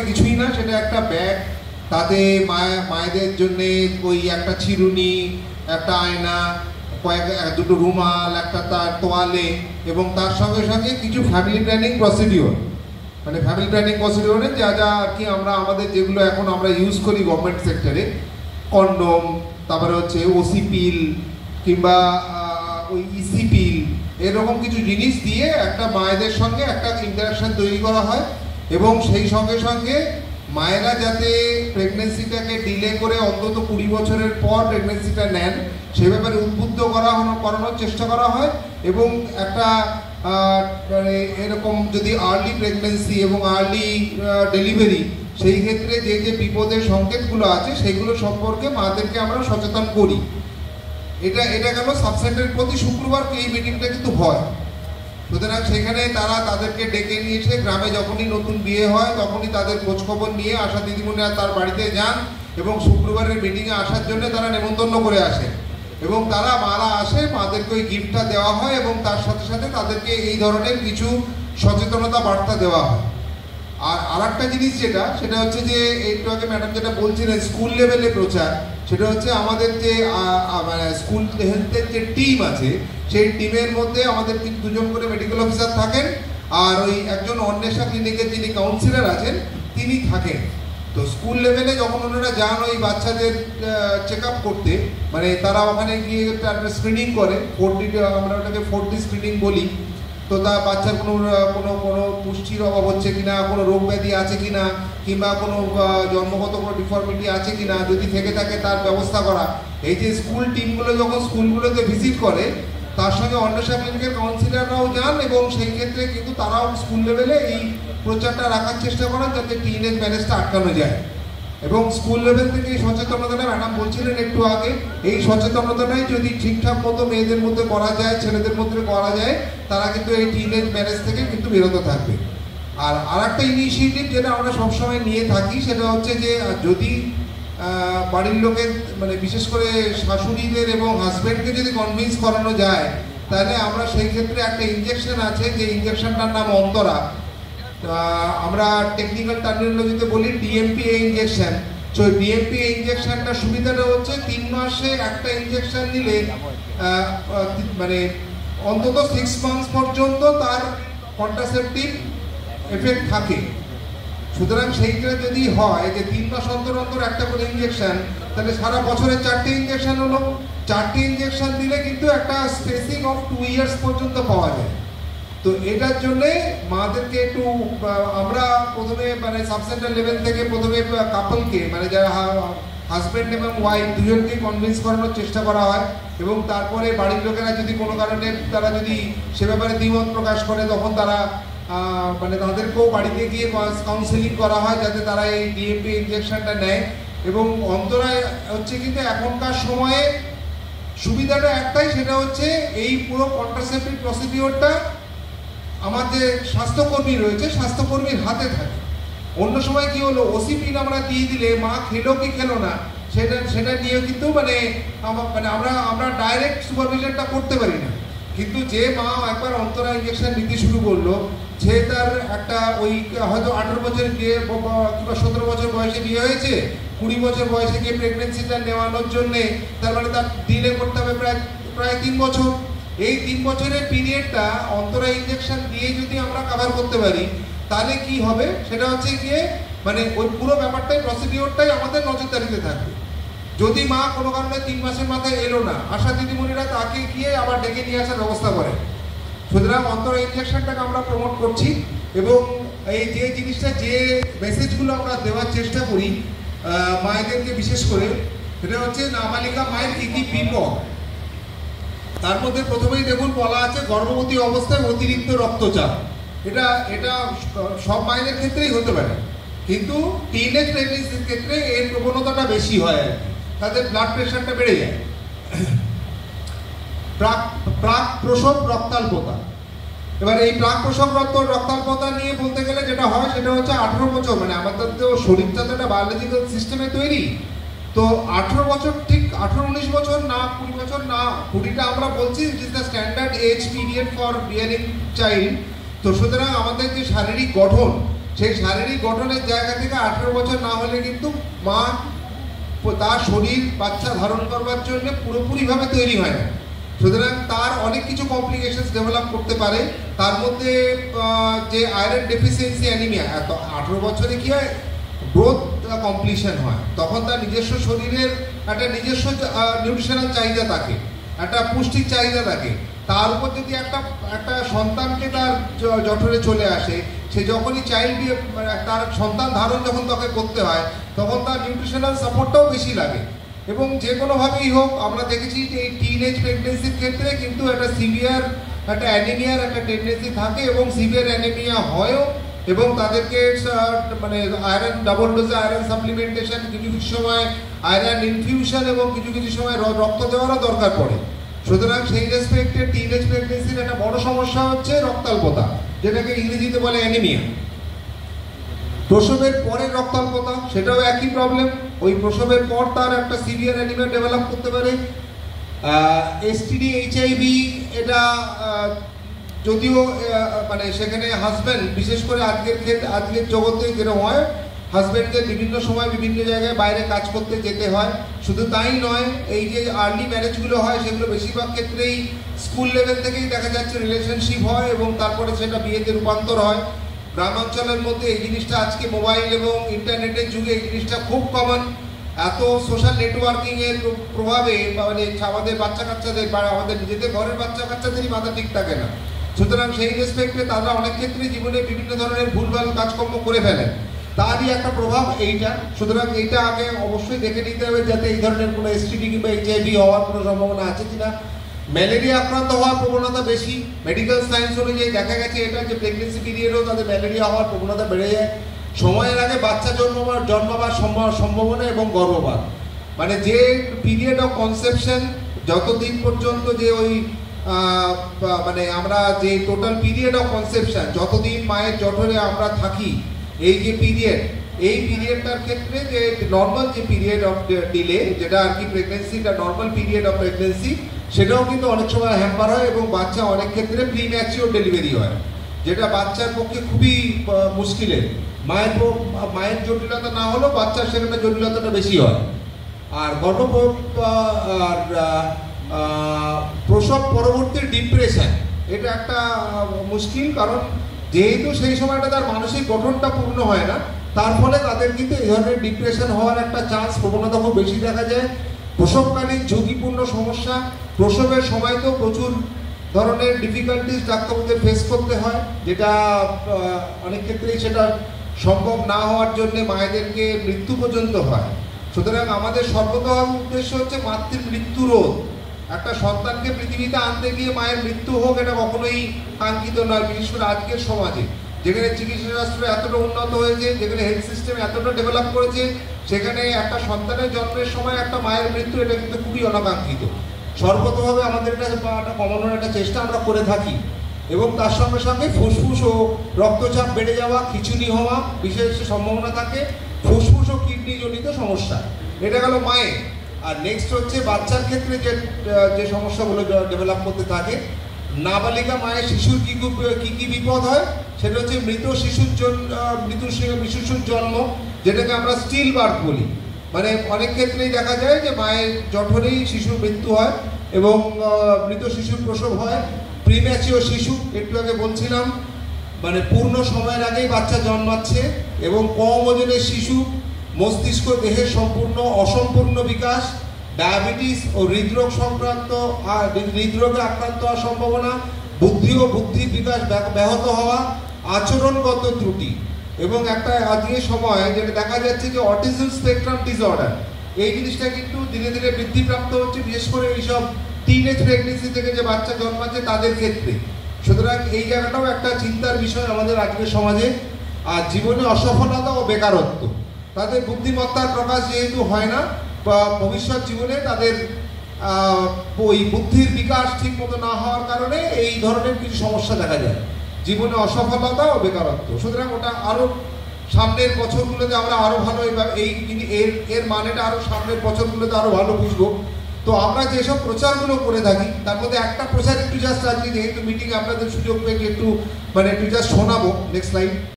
কিছুই না, সেটা একটা ব্যাগ, তাতে মায়েদের জন্য ওই একটা চিরুনি, একটা আয়না, দুটো রুমাল, একটা তার তোয়ালে এবং তার সঙ্গে সঙ্গে কিছু ফ্যামিলি প্ল্যানিং প্রসিডিওর, মানে ফ্যামিলি প্ল্যানিং প্রসিডিওরে যা যা আর কি আমরা আমাদের যেগুলো এখন আমরা ইউজ করি গভর্নমেন্ট সেক্টরে, কন্ডোম, তারপরে হচ্ছে ওসি পিল কিংবা ওই ইসি পিল, এরকম কিছু জিনিস দিয়ে একটা মায়েদের সঙ্গে একটা ইন্টারাকশন তৈরি করা হয় এবং সেই সঙ্গে সঙ্গে মায়েরা যাতে প্রেগনেন্সিটাকে ডিলে করে অন্তত 20 বছরের পর প্রেগনেন্সিটা নেন সে ব্যাপারে উদ্বুদ্ধ করানোর চেষ্টা করা হয়। এবং একটা মানে এরকম যদি আর্লি প্রেগনেন্সি এবং আর্লি ডেলিভারি, সেই ক্ষেত্রে যে যে বিপদের সংকেতগুলো আছে সেইগুলো সম্পর্কে মাদেরকে আমরা সচেতন করি। এটা গেল সাবসেন্টারের প্রতি শুক্রবার এই মিটিংটা কিন্তু হয়। সুতরাং সেখানে তারা তাদেরকে ডেকে নিয়েছে, গ্রামে যখনই নতুন বিয়ে হয় তখনই তাদের খোঁজখবর নিয়ে আশা দিদিমণিরা তার বাড়িতে যান এবং শুক্রবারের মিটিংয়ে আসার জন্য তারা নেমন্তন্ন করে আসে এবং তারা মারা আসে, মাদেরকে ওই গিফটটা দেওয়া হয় এবং তার সাথে সাথে তাদেরকে এই ধরনের কিছু সচেতনতা বার্তা দেওয়া হয়। আর একটা জিনিস সেটা হচ্ছে যে একটু আগে ম্যাডাম যেটা বলছিলেন স্কুল লেভেলে প্রচার, সেটা হচ্ছে আমাদের যে মানে স্কুল হেলথের যে টিম আছে সেই টিমের মধ্যে আমাদের 2জন করে মেডিকেল অফিসার থাকেন আর ওই একজন অন্বেষা ক্লিনিকের যিনি কাউন্সিলর আছেন তিনি থাকেন। তো স্কুল লেভেলে যখন ওনারা যান ওই বাচ্চাদের চেক আপ করতে, মানে তারা ওখানে গিয়ে স্ক্রিনিং করে, 4D, আমরা ওটাকে 4D স্ক্রিনিং বলি। তো তার বাচ্চার কোনো পুষ্টির অভাব হচ্ছে কিনা, কোনো রোগ ব্যাধি আছে কিনা, কিংবা কোনো জন্মগত কোনো ডিফর্মিটি আছে কিনা, যদি থেকে থাকে তার ব্যবস্থা করা। এই যে স্কুল টিমগুলো যখন স্কুলগুলোতে ভিজিট করে তার সঙ্গে অন্বেষা ক্লিনিকের কাউন্সিলররাও যান এবং সেই ক্ষেত্রে কিন্তু তারাও স্কুল লেভেলে এই প্রচারটা রাখার চেষ্টা করেন যাতে টিনেজ ম্যারেজটা আটকানো যায়। এবং স্কুল লেভেল থেকে এই সচেতনতাটা ম্যাডাম বলছিলেন একটু আগে, এই সচেতনতাটাই যদি ঠিকঠাক মতো মেয়েদের মধ্যে করা যায়, ছেলেদের মধ্যে করা যায়, তারা কিন্তু এই টিনেজ ম্যারেজ থেকে কিন্তু বিরত থাকবে। আর একটা ইনিশিয়েটিভ যেটা আমরা সবসময় নিয়ে থাকি সেটা হচ্ছে যে যদি বাড়ির লোকের মানে বিশেষ করে শাশুড়িদের এবং হাজব্যান্ডকে যদি কনভিন্স করানো যায় তাহলে আমরা সেই ক্ষেত্রে একটা ইঞ্জেকশন আছে, যে ইঞ্জেকশনটার নাম অন্তরা, আমরা টেকনিক্যাল টার্মিনোলজিতে বলি ডিএমপিএ ইঞ্জেকশন। তো ডিএমপিএ ইঞ্জেকশনটার সুবিধাটা হচ্ছে 3 মাসে একটা ইঞ্জেকশন নিলে মানে অন্তত 6 মান্থস পর্যন্ত তার কন্ট্রাসেপটিভ এফেক্ট থাকে। সুতরাং সেইটা যদি হয় যে 3 মাস অন্তর অন্তর একটা করে ইঞ্জেকশন, তাহলে সারা বছরে 4টে ইঞ্জেকশন হলো। 4টে ইঞ্জেকশন দিলে কিন্তু একটা স্পেসিং অফ 2 ইয়ার্স পর্যন্ত পাওয়া যায়। তো এটার জন্যে মাদেরকে একটু আমরা প্রথমে মানে সাবসেন্টার লেভেল থেকে প্রথমে কাপলকে, মানে যারা হাজব্যান্ড এবং ওয়াইফ দুজনকে কনভিন্স করানোর চেষ্টা করা হয় এবং তারপরে বাড়ির লোকেরা যদি কোনো কারণে তারা যদি সে ব্যাপারে দ্বিমত প্রকাশ করে তখন তারা মানে তাদেরকেও বাড়িতে গিয়ে কাউন্সেলিং করা হয় যাতে তারা এই ডিএমপি ইঞ্জেকশনটা নেয়। এবং অন্তরায় হচ্ছে কিন্তু এখনকার সময়ে সুবিধাটা একটাই, সেটা হচ্ছে এই পুরো কন্ট্রাসেপটিভ প্রসিডিওরটা আমার যে স্বাস্থ্যকর্মী রয়েছে স্বাস্থ্যকর্মীর হাতে থাকে। অন্য সময় কি হলো, ওসি পিল আমরা দিয়ে দিলে মা খেলো কি খেলো না সেটা নিয়ে কিন্তু মানে আমরা ডাইরেক্ট সুপারভিশনটা করতে পারি না। কিন্তু যে মা একবার অন্তরা ইঞ্জেকশন নিতে শুরু করলো, সে তার একটা ওই হয়তো 18 বছর বিয়ে কিংবা 17 বছর বয়সে বিয়ে হয়েছে, 20 বছর বয়সে গিয়ে প্রেগনেন্সিটা নেওয়ানোর জন্যে তার মানে তার ডিলে করতে হবে প্রায় 3 বছর। এই 3 বছরের পিরিয়ডটা অন্তরা ইঞ্জেকশন দিয়ে যদি আমরা কভার করতে পারি তাহলে কি হবে, সেটা হচ্ছে গিয়ে মানে ওই পুরো ব্যাপারটাই প্রসিডিওরটাই আমাদের নজরদারিতে থাকবে। যদি মা কোনো কারণে 3 মাসের মাথায় এলো না, আশা দিদিমণিরা তাকে গিয়ে আবার ডেকে নিয়ে আসার ব্যবস্থা করে। সুতরাং অন্তরা ইঞ্জেকশনটাকে আমরা প্রমোট করছি এবং এই যে জিনিসটা যে মেসেজগুলো আমরা দেওয়ার চেষ্টা করি মায়েদেরকে বিশেষ করে, সেটা হচ্ছে নাবালিকা মায়ের কী কী বিপদ। তার মধ্যে প্রথমেই দেখুন বলা আছে গর্ভবতী অবস্থায় অতিরিক্ত রক্তচাপ। এটা সব মায়েদের ক্ষেত্রেই হতে পারে, কিন্তু টিনেজ প্রেগনেন্সির ক্ষেত্রে এর প্রবণতাটা বেশি হয় আর কি, তাদের ব্লাড প্রেশারটা বেড়ে যায়। প্রাক প্রসব রক্তাল্পতা। এবার এই প্রাক প্রসব রক্তাল্পতা নিয়ে বলতে গেলে যেটা হয় সেটা হচ্ছে 18 বছর, মানে আমাদের তো শরীরটা তো একটা বায়োলজিক্যাল সিস্টেমে তৈরি। তো 18 বছর, ঠিক 18-19 বছর না, 20 বছর না, 20টা আমরা বলছি it is the standard age period for bearing child. তো সুতরাং আমাদের যে শারীরিক গঠন সেই শারীরিক গঠনের জায়গা থেকে 18 বছর না হলে কিন্তু মা তার শরীর বাচ্চা ধারণ করবার জন্য পুরোপুরিভাবে তৈরি হয় না। সুতরাং তার অনেক কিছু কমপ্লিকেশনস ডেভেলপ করতে পারে। তার মধ্যে যে আয়রন ডেফিসিয়েন্সি অ্যানিমিয়া, 18 বছরে কি হয়, গ্রোথ কমপ্লিশন হয়, তখন তার নিজস্ব শরীরের একটা নিজস্ব নিউট্রিশনাল চাহিদা থাকে, একটা পুষ্টির চাহিদা থাকে। তার উপর যদি একটা সন্তানকে তার জঠরে চলে আসে, সে যখনই তার সন্তান ধারণ যখন তাকে করতে হয়, তখন তার নিউট্রিশনাল সাপোর্টটাও বেশি লাগে। এবং যে কোনোভাবেই হোক, আমরা দেখেছি যে এই টিনেজ প্রেগনেন্সির ক্ষেত্রে কিন্তু একটা সিভিয়ার একটা অ্যানিমিয়ার একটা টেন্ডেন্সি থাকে এবং সিভিয়ার অ্যানিমিয়া হয়ও, এবং তাদেরকে মানে আয়রন ডাবল ডোজে আয়রন সাপ্লিমেন্টেশন, কিছু কিছু সময় আয়রন ইনফিউশন এবং কিছু কিছু সময় রক্ত দেওয়ারও দরকার পড়ে। সুতরাং সেই রেসপেক্টে টিনেজ প্রেগনেন্সির একটা বড় সমস্যা হচ্ছে রক্তাল্পতা, যেটাকে ইংরেজিতে বলে অ্যানিমিয়া। প্রসবের পরের রক্তাল্পতা, সেটাও একই প্রবলেম। ওই প্রসবের পর তার একটা সিভিয়ার অ্যানিমিয়া ডেভেলপ করতে পারে। এসটিডি, এইচআইভি, এটা যদিও মানে সেখানে হাজব্যান্ড, বিশেষ করে আজকের জগতে যেরকম হয়, হাজব্যান্ডদের বিভিন্ন সময় বিভিন্ন জায়গায় বাইরে কাজ করতে যেতে হয়। শুধু তাই নয়, এই যে আর্লি ম্যারেজগুলো হয়, সেগুলো বেশিরভাগ ক্ষেত্রেই স্কুল লেভেল থেকেই দেখা যাচ্ছে রিলেশনশিপ হয় এবং তারপরে সেটা বিয়েতে রূপান্তর হয়। গ্রামাঞ্চলের মধ্যে এই জিনিসটা আজকে মোবাইল এবং ইন্টারনেটের যুগে এই জিনিসটা খুব কমন। এত সোশ্যাল নেটওয়ার্কিংয়ের প্রভাবে মানে আমাদের বাচ্চা কাচ্চাদের বা আমাদের নিজেদের ঘরের বাচ্চা কাচ্চাদেরই মাথা ঠিক থাকে না। সুতরাং সেই রেসপেক্টে তারা অনেক ক্ষেত্রে জীবনে বিভিন্ন ধরনের ভুলভাল কাজকর্ম করে ফেলেন, তারই একটা প্রভাব এইটা। সুতরাং এইটা আগে অবশ্যই দেখে নিতে হবে যাতে এই ধরনের কোনো এসটিডি কিংবা এইচআইভি হওয়ার কোনো সম্ভাবনা আছে কিনা। ম্যালেরিয়া আক্রান্ত হওয়ার প্রবণতা বেশি। মেডিকেল সায়েন্স অনুযায়ী দেখা গেছে এটা যে প্রেগনেন্সি পিরিয়ডেও তাদের ম্যালেরিয়া হওয়ার প্রবণতা বেড়ে যায়। সময়ের আগে বাচ্চা জন্মাবার সম্ভাবনা এবং গর্ভপাত, মানে যে পিরিয়ড অফ কনসেপশন, যতদিন পর্যন্ত যে ওই মানে আমরা যে টোটাল পিরিয়ড অফ কনসেপশন, যতদিন মায়ের জঠরে আমরা থাকি, এই যে পিরিয়ড, এই পিরিয়ডটার ক্ষেত্রে যে নর্মাল যে পিরিয়ড অফ ডিলে, যেটা আর কি প্রেগনেন্সিটা নর্মাল পিরিয়ড অফ প্রেগনেন্সি, সেটাও কিন্তু অনেক সময় হ্যাম্পার হয় এবং বাচ্চা অনেক ক্ষেত্রে প্রিম্যাচিওর ডেলিভারি হয়, যেটা বাচ্চার পক্ষে খুবই মুশকিলের। মায়ের জটিলতা না হলেও বাচ্চার সেখানে জটিলতাটা বেশি হয়। আর প্রসব পরবর্তী ডিপ্রেশন, এটা একটা মুশকিল, কারণ যেহেতু সেই সময়টা তার মানসিক গঠনটা পূর্ণ হয় না, তার ফলে তাদের কিন্তু এই ধরনের ডিপ্রেশন হওয়ার একটা চান্স, প্রবণতা খুব বেশি দেখা যায়। প্রসবকালীন ঝুঁকিপূর্ণ সমস্যা, প্রসবের সময় তো প্রচুর ধরনের ডিফিকাল্টিস ডাক্তারদের ফেস করতে হয়, যেটা অনেক ক্ষেত্রেই সেটা সম্ভব না হওয়ার জন্য মায়েদেরকে মৃত্যু পর্যন্ত হয়। সুতরাং আমাদের সর্বদা উদ্দেশ্য হচ্ছে মাতৃ মৃত্যু রোধ। একটা সন্তানকে পৃথিবীতে আনতে গিয়ে মায়ের মৃত্যু হোক, এটা কখনোই কাঙ্ক্ষিত নয়। বিশেষ করে আজকের সমাজে, যেখানে চিকিৎসা শাস্ত্র এতটা উন্নত হয়েছে, যেখানে হেলথ সিস্টেম এতটা ডেভেলপ করেছে, সেখানে একটা সন্তানের জন্মের সময় একটা মায়ের মৃত্যু, এটা কিন্তু খুবই অনাকাঙ্ক্ষিত। সর্বতভাবে আমাদের এটা কমানোর একটা চেষ্টা আমরা করে থাকি, এবং তার সঙ্গে সঙ্গে ফুসফুস ও রক্তচাপ বেড়ে যাওয়া, খিঁচুনি হওয়া বিশেষ সম্ভাবনা থাকে, ফুসফুস ও কিডনি জনিত সমস্যা। এটা গেল মায়ের। আর নেক্সট হচ্ছে বাচ্চার ক্ষেত্রে যে সমস্যাগুলো ডেভেলপ করতে থাকে, নাবালিকা মায়ের শিশুর কি কি বিপদ হয়, সেটা হচ্ছে মৃত শিশুর জন্ম, যেটাকে আমরা স্টিল বার্থ বলি। মানে অনেক ক্ষেত্রেই দেখা যায় যে মায়ের জঠরেই শিশুর মৃত্যু হয় এবং মৃত শিশুর প্রসব হয়। প্রিম্যাচিওর শিশু, একটু আগে বলছিলাম, মানে পূর্ণ সময়ের আগেই বাচ্চা জন্মাচ্ছে এবং কম ওজনের শিশু, মস্তিষ্ক দেহের অসম্পূর্ণ বিকাশ, ডায়াবেটিস ও হৃদরোগে আক্রান্ত হওয়ার সম্ভাবনা, বুদ্ধির বিকাশ ব্যাহত হওয়া, আচরণগত ত্রুটি, এবং একটা আজকের সময় যেটা দেখা যাচ্ছে যে অটিজম স্পেকট্রাম ডিসঅর্ডার, এই জিনিসটা কিন্তু ধীরে ধীরে বৃদ্ধিপ্রাপ্ত হচ্ছে, বিশেষ করে এইসব টিনেজ প্রেগনেন্সি থেকে যে বাচ্চা জন্মাচ্ছে তাদের ক্ষেত্রে। সুতরাং এই জায়গাটাও একটা চিন্তার বিষয় আমাদের আজকের সমাজে। আর জীবনে অসফলতা ও বেকারত্ব, তাদের বুদ্ধিমত্তার প্রকাশ যেহেতু হয় না, বা ভবিষ্যৎ জীবনে তাদের ওই বুদ্ধির বিকাশ ঠিক মতো না হওয়ার কারণে এই ধরনের কিছু সমস্যা দেখা যায়, জীবনে অসফলতা ও বেকারত্ব। সুতরাং ওটা আরও সামনের বছরগুলোতে আমরা আরও ভালো এর মানেটা আরও সামনের বছরগুলোতে আরও ভালো বুঝবো। তো আমরা যেসব প্রচারগুলো করে থাকি, তার মধ্যে একটা প্রচার একটু জাস্ট আজকে যেহেতু মিটিংয়ে আপনাদের সুযোগ পেয়ে একটু জাস্ট শোনাবো। Next slide.